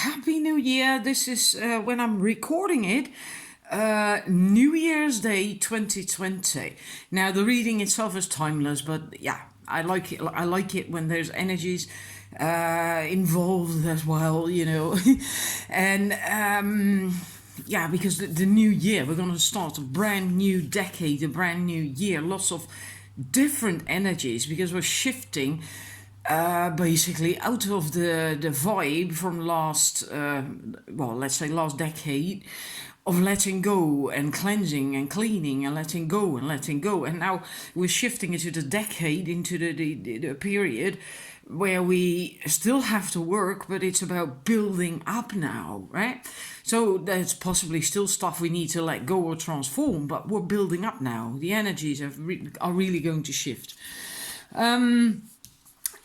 Happy New Year. This is when I'm recording it, New Year's Day 2020. Now, the reading itself is timeless, but yeah, I like it. I like it when there's energies involved as well, you know. And yeah, because the new year, we're going to start a brand new decade, a brand new year, lots of different energies because we're shifting basically out of the vibe from last, let's say last decade of letting go and cleansing and cleaning and letting go and letting go. And now we're shifting into the decade, into the period where we still have to work, but it's about building up now, right? So there's possibly still stuff we need to let go or transform, but we're building up now. The energies are really going to shift.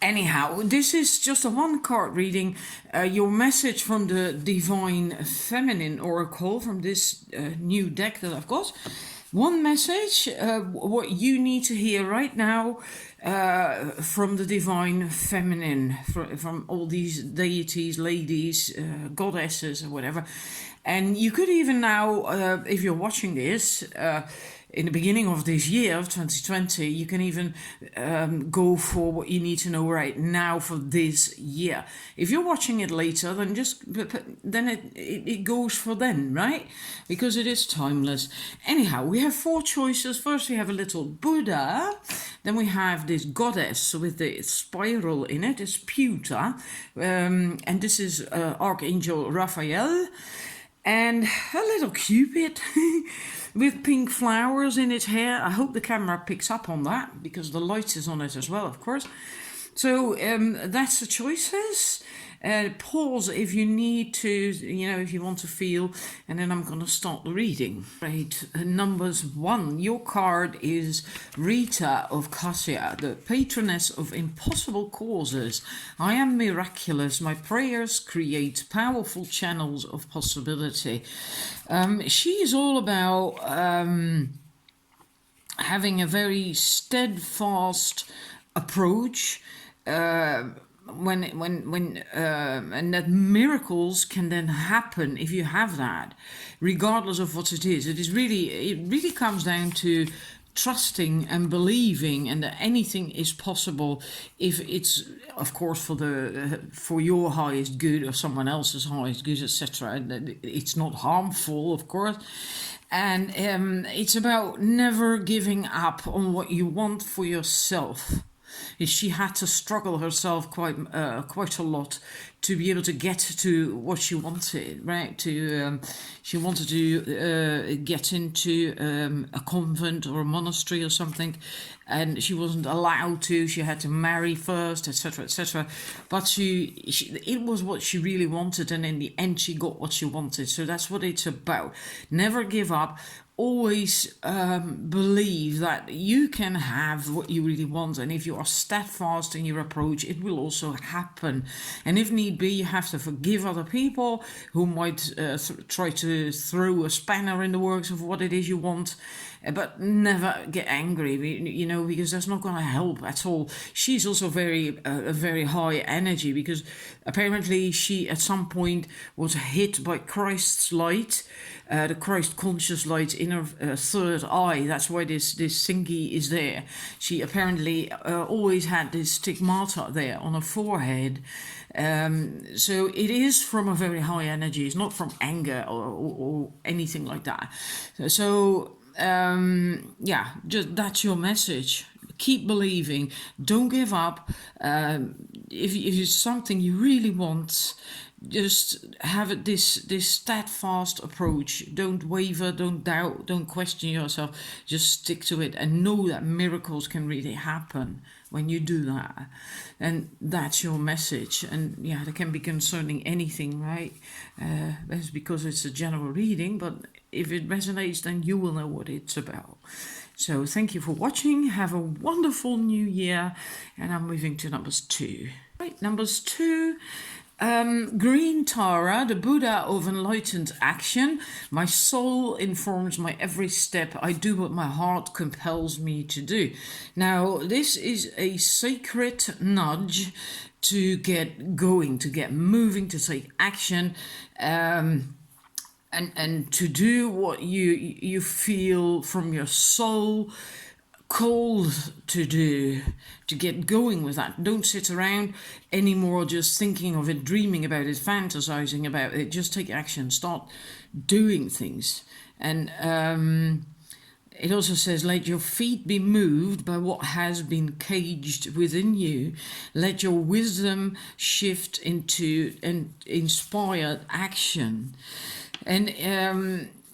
Anyhow, this is just a one card reading. Your message from the Divine Feminine Oracle from this new deck that I've got. One message, what you need to hear right now from the Divine Feminine, from all these deities, ladies, goddesses, or whatever. And you could even now, if you're watching this, in the beginning of this year of 2020, you can even go for what you need to know right now for this year. If you're watching it later, then it goes for then, right? Because it is timeless. Anyhow, we have four choices. First, we have a little Buddha. Then we have this goddess with the spiral in it. It's pewter. And this is Archangel Raphael. And a little Cupid with pink flowers in its hair. I hope the camera picks up on that because the light is on it as well, of course. So that's the choices. Pause if you need to, if you want to feel, and then I'm going to start the reading. Right, numbers 1. Your card is Rita of Cassia, the patroness of impossible causes. I am miraculous. My prayers create powerful channels of possibility. She is all about having a very steadfast approach. And that miracles can then happen if you have that, regardless of what it is. It really comes down to trusting and believing, and that anything is possible if it's, of course, for your highest good or someone else's highest good, etc. It's not harmful, of course. And it's about never giving up on what you want for yourself. She had to struggle herself quite a lot to be able to get to what she wanted, right? She wanted to get into a convent or a monastery or something, and she wasn't allowed to. She had to marry first, etc., etc. But it was what she really wanted, and in the end, she got what she wanted. So that's what it's about. Never give up. Always believe that you can have what you really want, and if you are steadfast in your approach, it will also happen. And if need be, you have to forgive other people who might try to throw a spanner in the works of what it is you want, but never get angry, because that's not going to help at all. She's also a very high energy, because apparently she at some point was hit by Christ's light, the Christ conscious light in her third eye. That's why this thingy is there. She apparently always had this stigmata there on her forehead. So it is from a very high energy. It's not from anger or anything like that. So just that's your message. Keep believing. Don't give up. If it's something you really want, just have this steadfast approach. Don't waver, don't doubt, don't question yourself. Just stick to it and know that miracles can really happen when you do that. And that's your message. And yeah, that can be concerning anything, right? That's because it's a general reading, but if it resonates, then you will know what it's about. So thank you for watching. Have a wonderful new year. And I'm moving to numbers 2. Right, numbers 2. Green Tara, the Buddha of enlightened action. My soul informs my every step. I do what my heart compels me to do. Now, this is a sacred nudge to get going, to get moving, to take action, and to do what you feel from your soul called to do, to get going with that. Don't sit around anymore just thinking of it, dreaming about it, fantasizing about it. Just take action, start doing things. And it also says, let your feet be moved by what has been caged within you. Let your wisdom shift into an inspired action. And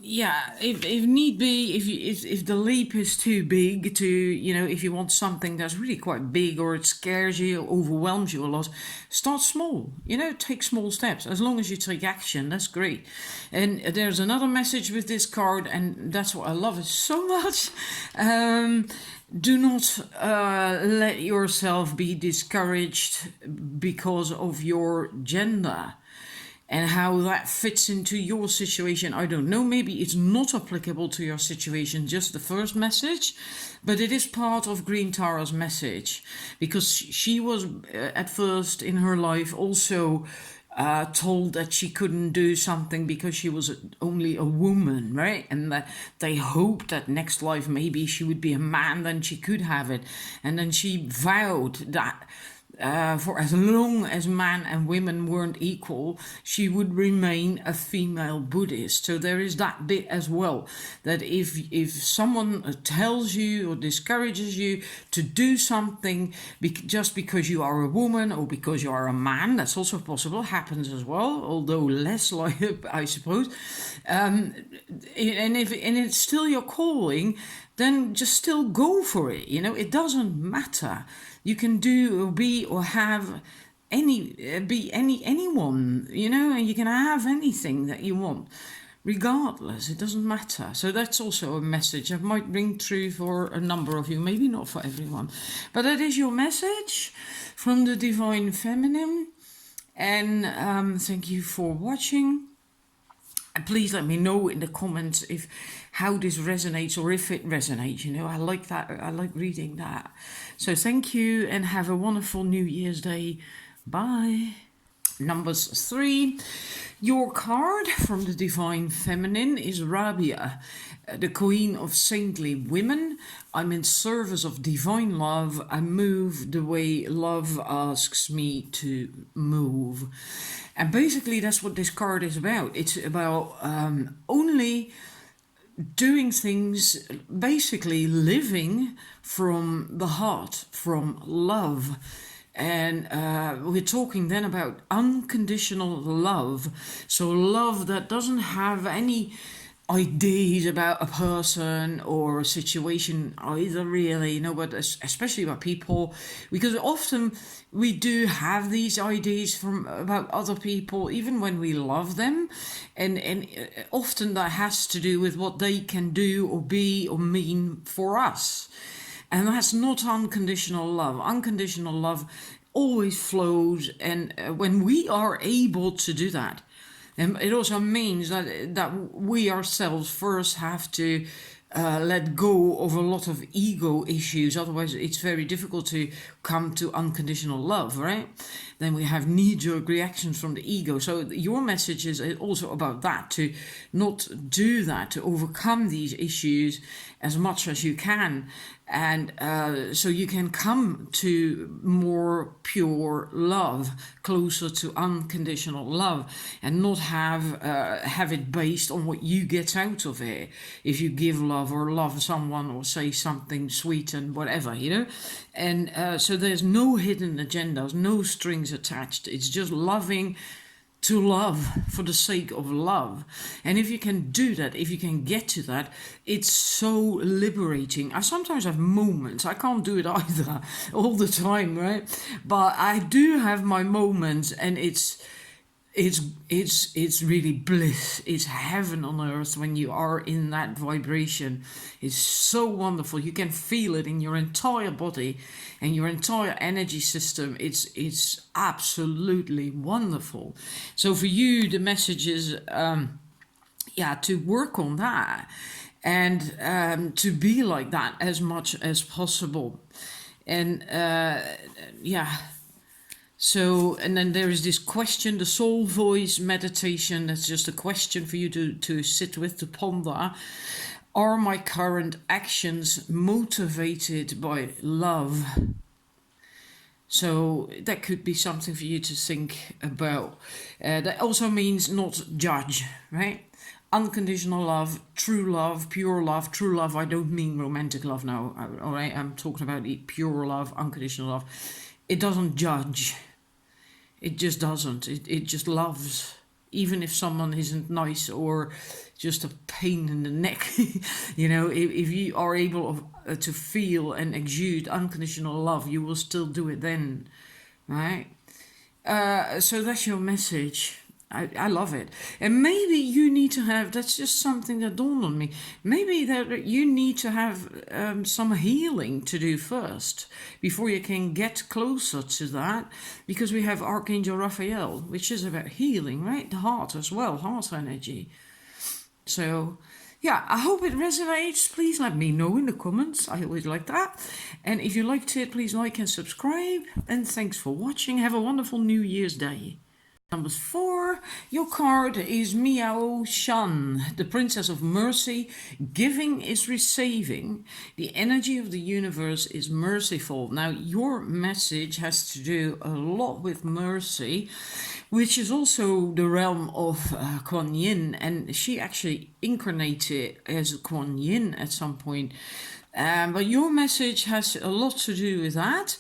if need be, if the leap is too big to, if you want something that's really quite big, or it scares you or overwhelms you a lot, start small. Take small steps. As long as you take action, that's great. And there's another message with this card, and that's what I love it so much. Do not let yourself be discouraged because of your gender. And how that fits into your situation, I don't know. Maybe it's not applicable to your situation, just the first message, but it is part of Green Tara's message, because she was at first in her life also told that she couldn't do something because she was only a woman, right? And that they hoped that next life maybe she would be a man, then she could have it. And then she vowed that for as long as man and women weren't equal, she would remain a female Buddhist. So there is that bit as well, that if someone tells you or discourages you to do something just because you are a woman or because you are a man, that's also possible, happens as well, although less like, I suppose. And if it's still your calling, then just still go for it. It doesn't matter. You can do or be or have anyone, and you can have anything that you want, regardless. It doesn't matter. So that's also a message that might ring true for a number of you, maybe not for everyone. But that is your message from the Divine Feminine. And thank you for watching. Please let me know in the comments how this resonates, or if it resonates. I like that. I like reading that. So thank you, and have a wonderful New Year's Day. Bye. Numbers 3. Your card from the Divine Feminine is Rabia, the Queen of Saintly Women. I'm in service of divine love. I move the way love asks me to move. And basically that's what this card is about. It's about only doing things, basically living from the heart, from love. And we're talking then about unconditional love. So love that doesn't have any ideas about a person or a situation either, really, but especially about people, because often we do have these ideas about other people, even when we love them, and often that has to do with what they can do or be or mean for us. And that's not unconditional love. Unconditional love always flows, and when we are able to do that, and it also means that we ourselves first have to let go of a lot of ego issues. Otherwise, it's very difficult to come to unconditional love, right? Then we have knee-jerk reactions from the ego. So your message is also about that, to not do that, to overcome these issues as much as you can. And so you can come to more pure love, closer to unconditional love, and not have it based on what you get out of it. If you give love or love someone or say something sweet and whatever, And so there's no hidden agendas, no strings attached. It's just loving to love for the sake of love. And if you can do that, if you can get to that, it's so liberating. I sometimes have moments, I can't do it either all the time, right? But I do have my moments, and it's really bliss. It's heaven on earth when you are in that vibration. It's so wonderful. You can feel it in your entire body and your entire energy system. It's absolutely wonderful. So for you, the message is, to work on that, and to be like that as much as possible. And So, and then there is this question, the soul voice meditation. That's just a question for you to sit with, to ponder. Are my current actions motivated by love? So that could be something for you to think about. That also means not judge, right? Unconditional love, true love, pure love. True love, I don't mean romantic love now, all right? I'm talking about pure love, unconditional love. It doesn't judge. It just doesn't. It just loves. Even if someone isn't nice or just a pain in the neck, you know, if you are able to feel and exude unconditional love, you will still do it then, right? So that's your message. I love it. And maybe you need to have, that's just something that dawned on me. Maybe that you need to have some healing to do first before you can get closer to that. Because we have Archangel Raphael, which is about healing, right? The heart as well, heart energy. So, yeah, I hope it resonates. Please let me know in the comments. I always like that. And if you liked it, please like and subscribe. And thanks for watching. Have a wonderful New Year's Day. Number 4, your card is Miao Shan, the Princess of Mercy. Giving is receiving. The energy of the universe is merciful. Now, your message has to do a lot with mercy, which is also the realm of Kuan Yin, and she actually incarnated as Kuan Yin at some point. But your message has a lot to do with that.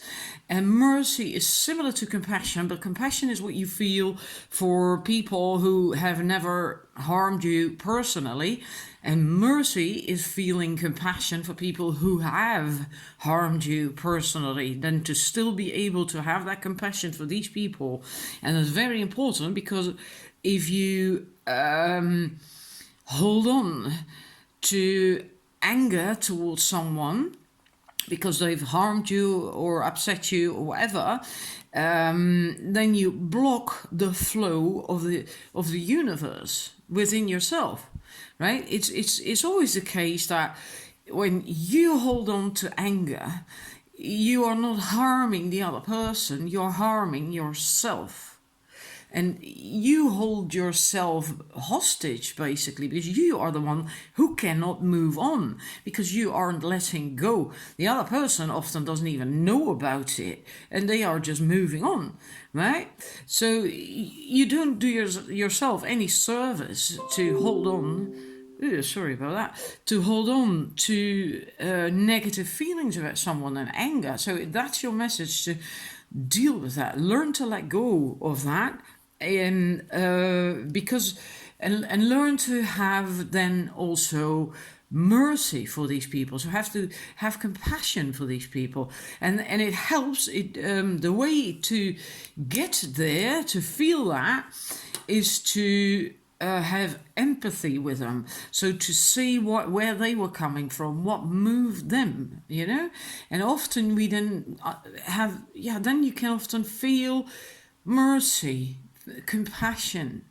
And mercy is similar to compassion, but compassion is what you feel for people who have never harmed you personally. And mercy is feeling compassion for people who have harmed you personally. Then to still be able to have that compassion for these people. And it's very important, because if you hold on to anger towards someone because they've harmed you or upset you or whatever, then you block the flow of the universe within yourself, right? It's always the case that when you hold on to anger, you are not harming the other person, you're harming yourself. And you hold yourself hostage, basically, because you are the one who cannot move on, because you aren't letting go. The other person often doesn't even know about it, and they are just moving on, right? So you don't do yourself any service to hold on. Ooh, sorry about that. To hold on to negative feelings about someone and anger. So that's your message, to deal with that. Learn to let go of that. And because and learn to have then also mercy for these people. So have to have compassion for these people, and it helps. The way to get there, to feel that, is to have empathy with them, so to see where they were coming from, what moved them, you know. And often we then then you can often feel mercy, compassion,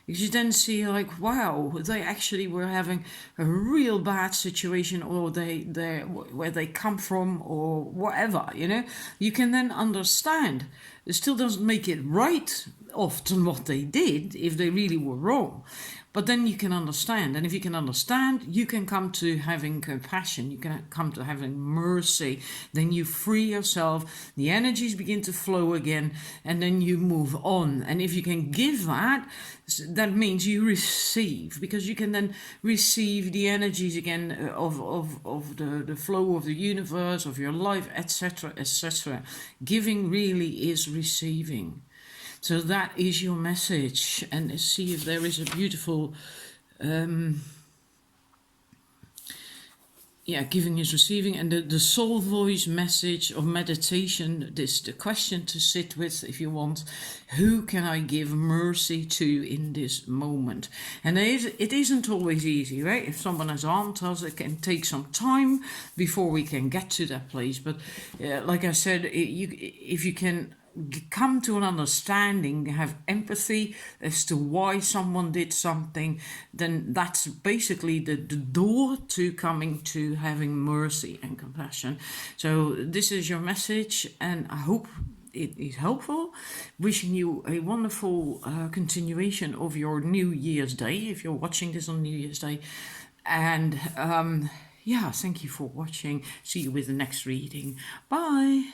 because you then see, like, wow, they actually were having a real bad situation, or where they come from, or whatever, you know. You can then understand. It still doesn't make it right often what they did, if they really were wrong, but then you can understand. And if you can understand, you can come to having compassion, you can come to having mercy. Then you free yourself, the energies begin to flow again, and then you move on. And if you can give that, that means you receive, because you can then receive the energies again of the flow of the universe, of your life, etc., etc. Giving really is receiving. So that is your message. And see if there is a beautiful, giving is receiving. And the soul voice message of meditation, this the question to sit with if you want. Who can I give mercy to in this moment? And it isn't always easy, right? If someone has harmed us, it can take some time before we can get to that place. But like I said, if you can come to an understanding, have empathy as to why someone did something, then that's basically the door to coming to having mercy and compassion. So this is your message, and I hope it is helpful. Wishing you a wonderful continuation of your New Year's Day, if you're watching this on New Year's Day. And yeah, thank you for watching. See you with the next reading. Bye.